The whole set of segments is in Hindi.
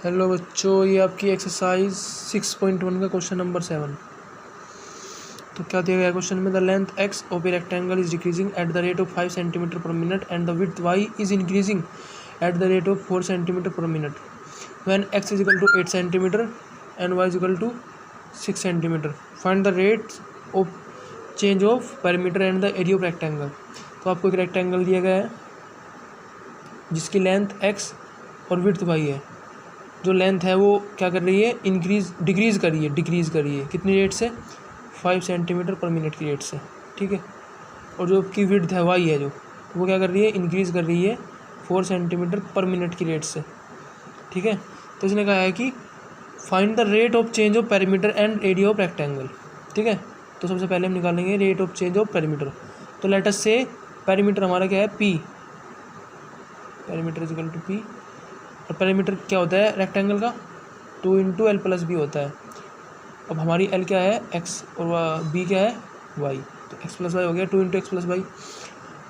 हेलो बच्चों, ये आपकी एक्सरसाइज 6.1 का क्वेश्चन नंबर 7। तो क्या दिया गया क्वेश्चन में, the length x of a rectangle is decreasing at the rate of 5 centimetre per minute and the width y is increasing at the rate of 4 centimetre per minute when x is equal to 8 centimetre and y is equal to 6 centimetre. Find the rate of change of perimeter and the area of rectangle. तो आपको एक रेक्टेंगल दिया गया है जिसकी लेंथ एक्स और विड्थ वाई है। जो लेंथ है वो क्या कर रही है, डिक्रीज़ कर रही है कितनी रेट से, 5 सेंटीमीटर पर मिनट की रेट से, ठीक है। और जो की विड्थ है वाई है जो वो क्या कर रही है, इंक्रीज़ कर रही है 4 सेंटीमीटर पर मिनट की रेट से, ठीक है। तो इसने कहा है कि find the rate of change of perimeter and area of rectangle, ठीक है। तो सबसे पहले हम निकालेंगे rate of change of perimeter. तो लेट अस से पेरीमीटर हमारा क्या है, p, perimeter is equal to p. और पेरीमीटर क्या होता है रेक्टेंगल का, 2 इंटू एल प्लस बी होता है। अब हमारी एल क्या है, एक्स, और बी क्या है, वाई। तो एक्स प्लस वाई हो गया 2 इंटू एक्स प्लस वाई।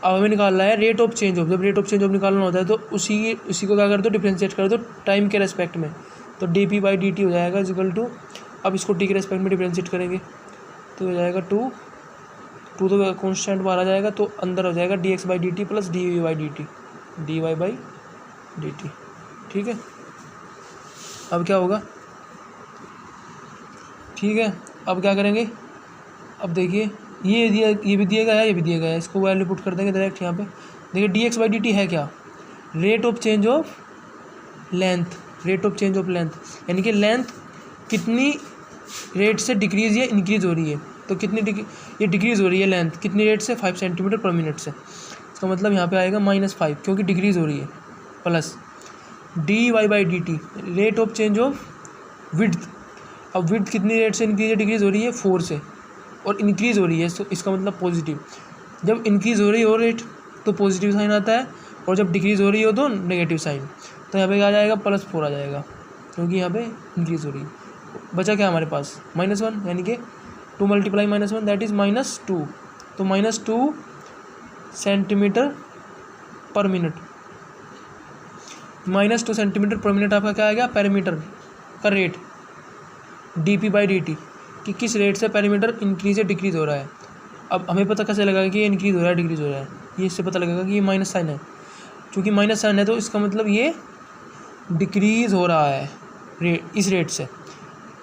अब हमें निकालना है रेट ऑफ चेंज ऑफ। जब रेट ऑफ चेंज ऑफ निकालना होता है तो उसी को क्या कर दो, डिफ्रेंशिएट कर दो टाइम के रेस्पेक्ट में। तो D P by d T हो जाएगा इज इक्वल टू, अब इसको टी के रेस्पेक्ट में डिफ्रेंशिएट करेंगे तो हो जाएगा 2 तो कॉन्स्टेंट बाहर आ जाएगा, तो अंदर हो जाएगा d x by d t plus d v by d t, d y by d t, ठीक है। अब क्या होगा, ठीक है। अब क्या करेंगे, अब देखिए ये भी दिया गया है, ये भी दिया गया है। इसको वैल्यू पुट कर देंगे डायरेक्ट यहाँ पे। देखिए D x by d T है क्या, rate of change of length, rate of change of length, यानी कि लेंथ कितनी रेट से डिक्रीज़ या इंक्रीज़ हो रही है। तो ये डिक्रीज़ हो रही है लेंथ कितनी रेट से, 5 सेंटीमीटर पर मिनट से। इसका मतलब यहाँ पे आएगा -5 क्योंकि डिक्रीज़ हो रही है, plus d y by d t, rate of change of width. अब विड्थ कितनी रेट से इंक्रीज या डिक्रीज़ हो रही है, 4 से, और इंक्रीज़ हो रही है, तो इसका मतलब पॉजिटिव। जब इंक्रीज़ हो रही हो रेट तो पॉजिटिव साइन आता है, और जब डिक्रीज़ हो रही हो तो नेगेटिव साइन। तो यहाँ पे क्या आ जाएगा, +4 आ जाएगा क्योंकि यहाँ पे इंक्रीज़ हो रही है। बचा क्या हमारे पास, -1, यानी कि 2 मल्टीप्लाई -1 दैट इज़ -2। तो -2 centimetre per minute, -2 centimetre per minute आपका क्या आएगा, पेरीमीटर का rate, D P by d T, कि किस रेट से पेरीमीटर इंक्रीज या डिक्रीज़ हो रहा है। अब हमें पता कैसे लगेगा कि ये इंक्रीज़ हो रहा है डिक्रीज़ हो रहा है, ये इससे पता लगेगा कि ये माइनस साइन है। चूँकि माइनस साइन है तो इसका मतलब ये डिक्रीज़ हो रहा है इस रेट से,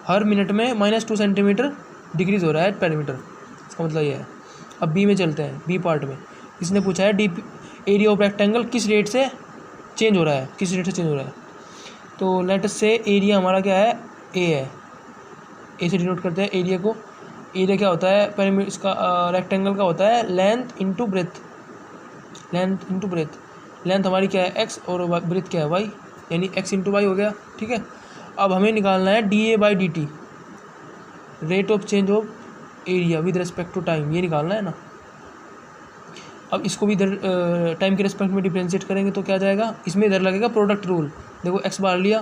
हर मिनट में -2 सेंटीमीटर डिक्रीज़ हो रहा है पेरीमीटर, इसका मतलब ये है। अब बी में चलते हैं, बी पार्ट में इसने पूछा है एरिया ऑफ रेक्टेंगल किस रेट से चेंज हो रहा है, किस रेट से चेंज हो रहा है। तो लेट अस से एरिया हमारा क्या है, ए है, ए से डिनोट करते हैं एरिया को। एरिया क्या होता है पेरीमीटर, इसका रेक्टेंगल का होता है length into breadth, length into breadth. Length हमारी क्या है, एक्स, और ब्रेथ क्या है, वाई, यानी एक्स इंटू वाई हो गया, ठीक है। अब हमें निकालना है d a by d t, rate of change of area with respect to time, ये निकालना है ना। अब इसको भी इधर टाइम के रिस्पेक्ट में डिफ्रेंशिएट करेंगे तो क्या जाएगा, इसमें इधर लगेगा प्रोडक्ट रूल। देखो एक्स बाहर लिया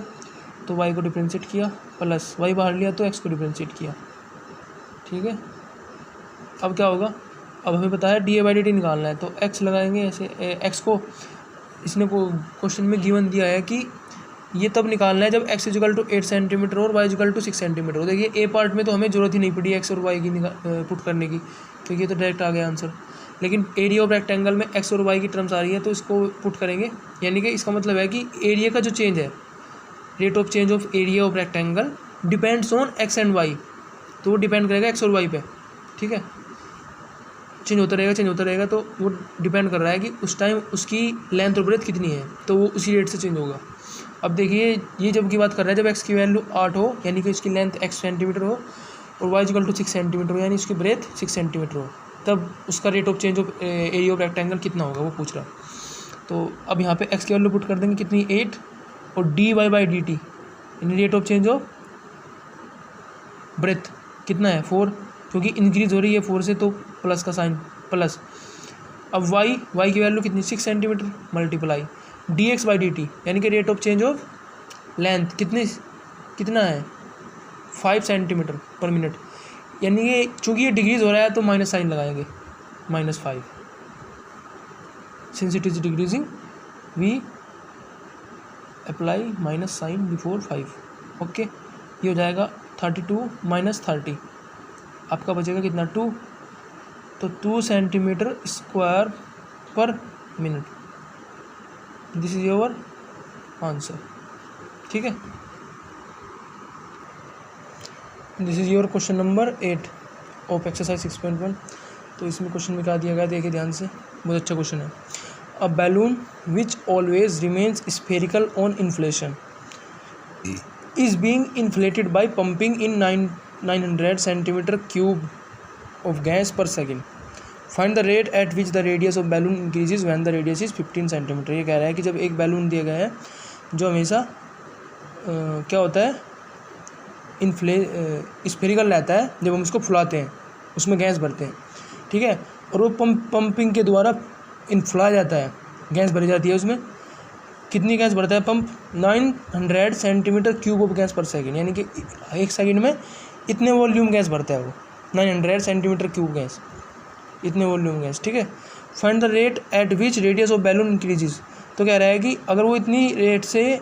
तो वाई को डिफ्रेंशिएट किया, प्लस वाई बाहर लिया तो एक्स को डिफ्रेंशिएट किया, ठीक है। अब क्या होगा, अब हमें पता है d a by d T निकालना है, तो एक्स लगाएंगे ऐसे, एक्स को इसने को क्वेश्चन में गिवन दिया है कि ये तब निकालना है जब एक्स इजिकल टू 8 सेंटीमीटर और वाई इजिकल टू 6 सेंटीमीटर हो। देखिए ए पार्ट में तो हमें ज़रूरत ही नहीं पड़ी एक्स और वाई की पुट करने की, क्योंकि ये तो डायरेक्ट आ गया आंसर। लेकिन एरिया ऑफ रेक्टेंगल में एक्स और वाई की टर्म्स आ रही है तो इसको पुट करेंगे, यानी कि इसका मतलब है कि एरिया का जो चेंज है, rate of change of area of rectangle depends on x and y, तो वो डिपेंड करेगा एक्स और वाई पे, ठीक है। चेंज होता रहेगा, तो वो डिपेंड कर रहा है कि उस टाइम उसकी लेंथ और ब्रेथ कितनी है, तो वो उसी रेट से चेंज होगा। अब देखिए ये जब की बात कर रहा है जब एक्स की वैल्यू 8 हो, यानी कि इसकी लेंथ x सेंटीमीटर हो, और वाई इक्वल टू 6 सेंटीमीटर हो, यानी इसकी ब्रेथ 6 सेंटीमीटर हो, तब उसका rate of change of area of rectangle कितना होगा वो पूछ रहा है। तो अब यहाँ पे x की वैल्यू पुट कर देंगे कितनी, 8, और d y by d t, यानी rate of change of breath कितना है, 4, क्योंकि इंक्रीज़ हो रही है 4 से, तो प्लस का साइन प्लस। अब वाई की वैल्यू कितनी, 6 centimetre, multiply D x by d t, यानी कि rate of change of length कितना है, 5 सेंटीमीटर पर मिनट, यानी कि चूँकि ये डिक्रीज़ हो रहा है तो माइनस साइन लगाएंगे, -5, since it is decreasing we apply minus sign before 5, okay. ये हो जाएगा 32 माइनस 30, आपका बचेगा कितना 2, तो 2 सेंटीमीटर स्क्वायर पर minute. This is your answer, ठीक है। This is your question number 8 of exercise 6.1। तो इसमें क्वेश्चन में क्या दिया गया देखिए ध्यान से, बहुत अच्छा क्वेश्चन है। A balloon which always remains spherical on inflation is being inflated by pumping in 900 centimeter cube of gas per second. Find the rate at which the radius of balloon increases when the radius is 15 centimeter। ये कह रहा है कि जब एक बैलून दिया गया है जो हमेशा क्या होता है स्फेरिकल रहता है, जब हम उसको फुलाते हैं उसमें गैस भरते हैं, ठीक है, और वो पंपिंग के द्वारा इन्फ्ला जाता है, गैस भरी जाती है उसमें। कितनी गैस भरता है pump? 900 centimetre cube of gas पर सेकंड, यानी कि एक सेकंड में इतने वॉल्यूम गैस भरता है वो, 900 सेंटीमीटर क्यूब गैस, इतने वॉल्यूम गैस, ठीक है। Find the rate at which radius of balloon increases. तो कह रहा है कि अगर वो इतनी रेट से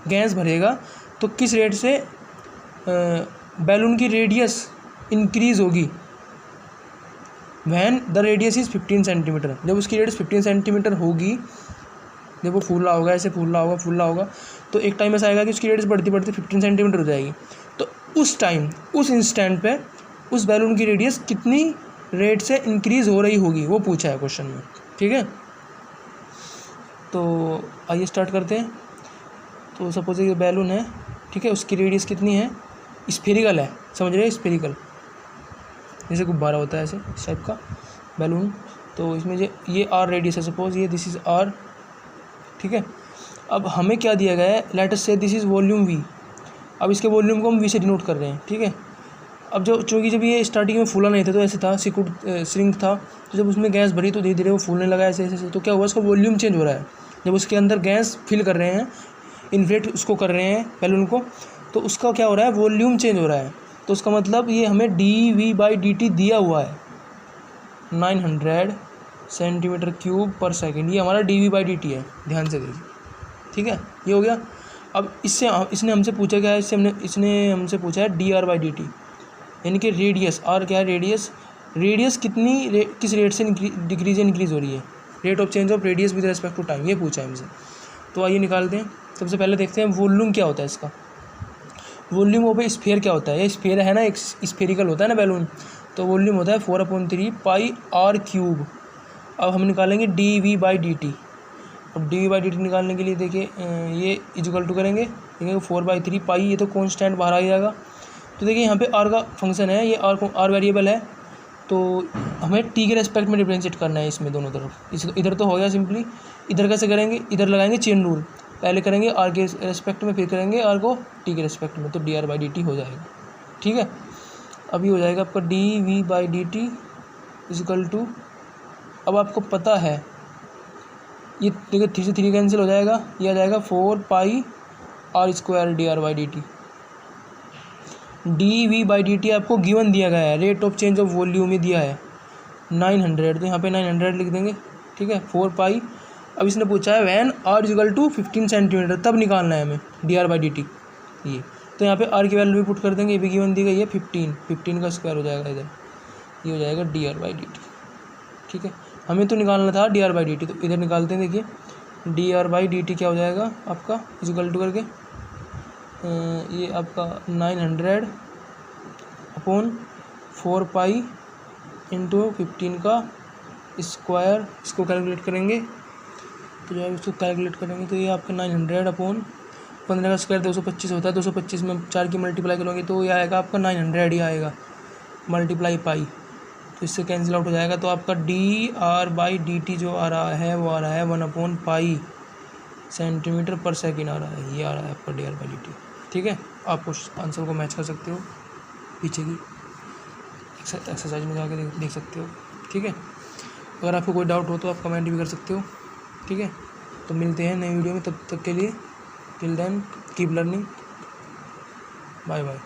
गैस भरेगा तो किस रेट से बैलून की रेडियस इंक्रीज होगी। When the radius is 15 centimetre, जब उसकी रेडियस 15 सेंटीमीटर होगी, जब वो फूल रहा होगा, ऐसे फूल रहा होगा, तो एक टाइम ऐसा आएगा कि उसकी रेडियस बढ़ती बढ़ती 15 सेंटीमीटर हो जाएगी। तो उस टाइम, उस इंस्टेंट पे उस बैलून की रेडियस कितनी रेट से इंक्रीज़ हो रही होगी, वो पूछा है क्वेश्चन में, ठीक है। तो आइए स्टार्ट करते हैं। तो सपोज ये बैलून है, ठीक है, उसकी रेडियस कितनी है, स्फेरिकल है, समझ रहे हैं, स्फेरिकल, जैसे गुब्बारा होता है ऐसे इस टाइप का बैलून। तो इसमें ये आर रेडियस है, सपोज ये दिस इज़ आर, ठीक है। अब हमें क्या दिया गया है, लेट अस से दिस इज़ वॉल्यूम वी। अब इसके वॉल्यूम को हम वी से डिनोट कर रहे हैं, ठीक है। अब चूँकि जब ये स्टार्टिंग में फूला नहीं था तो ऐसे था, श्रिंक था, तो जब उसमें गैस भरी तो धीरे धीरे वो फूलने लगा ऐसे ऐसे, तो क्या हुआ, उसका वॉल्यूम चेंज हो रहा है। जब उसके अंदर गैस फिल कर रहे हैं, इन्फ्लेट उसको कर रहे हैं बैलून को, तो उसका क्या हो रहा है, वॉल्यूम चेंज हो रहा है। तो उसका मतलब ये हमें dV/dt दिया हुआ है 900 सेंटीमीटर क्यूब पर सेकंड, ये हमारा dV/dt है, ध्यान से देखिए, ठीक है। ये हो गया। अब इसने हमसे पूछा क्या है, इसने हमसे पूछा है dR/dt, यानी कि रेडियस, और क्या है रेडियस कितनी किस रेट से इंक्रीज हो रही है, rate of change of radius with respect to time, ये पूछा है हमसे। तो आइए निकालते हैं। सबसे पहले देखते हैं वॉल्यूम क्या होता है इसका। वॉल्यूम ऑफ ए स्फीयर क्या होता है, ये स्फीयर है ना, एक स्फेरिकल होता है ना बैलून, तो वॉल्यूम होता है 4/3 पाई आर क्यूब। अब हम निकालेंगे dV/dt। अब dV/dt निकालने के लिए देखिए ये इक्वल टू करेंगे, देखेंगे 4/3 पाई, ये तो कांस्टेंट बाहर आ जाएगा। तो देखिए यहाँ पे r का फंक्शन है, ये r वेरिएबल है, तो हमें t के रेस्पेक्ट में डिफरेंशिएट करना है इसमें दोनों तरफ। इधर तो हो गया सिंपली, इधर कैसे करेंगे, इधर लगाएंगे चेन रूल, पहले करेंगे r के रेस्पेक्ट में, फिर करेंगे r को t के रेस्पेक्ट में, तो dR/dt हो जाएगा, ठीक है। अभी हो जाएगा आपका dV/dt इक्वल टू, अब आपको पता है ये देखिए 3 से 3 कैंसिल हो जाएगा, ये आ जाएगा 4 पाई r² dR/dt। dV/dt आपको गिवन दिया गया है, rate of change of volume ही दिया है 900, तो यहाँ पे 900 लिख देंगे, ठीक है, 4 पाई। अब इसने पूछा है when r equal to 15 centimeter, तब निकालना है हमें dR/dt ये, तो यहाँ पे r की वैल्यू भी पुट कर देंगे, ये भी गिवन दी गई है 15 का स्क्वायर हो जाएगा इधर, ये हो जाएगा dR/dt, ठीक है। हमें तो निकालना था dR/dt, तो इधर निकालते हैं। देखिए dR/dt क्या हो जाएगा आपका इक्वल टू करके ये आपका 900/4 पाई इंटू 15 का स्क्वायर, इसको कैलकुलेट करेंगे तो जब इसको कैलकुलेट करेंगे तो ये आपका 900/15 का स्क्वायर 225 होता है, 225 में 4 की मल्टीप्लाई करोगे तो ये आएगा आपका 900 ही आएगा, मल्टीप्लाई पाई, तो इससे कैंसिल आउट हो जाएगा। तो आपका dR/dt जो आ रहा है वो आ रहा है 1/पाई सेंटीमीटर पर सेकेंड आ रहा है, ये आ रहा है आपका dR/dt, ठीक है। आप उस आंसर को मैच कर सकते हो, पीछे की एक्सरसाइज में जाके देख सकते हो, ठीक है। अगर आपको कोई डाउट हो तो आप कमेंट भी कर सकते हो, ठीक है। तो मिलते हैं नई वीडियो में, तब तक के लिए till then keep learning, bye bye.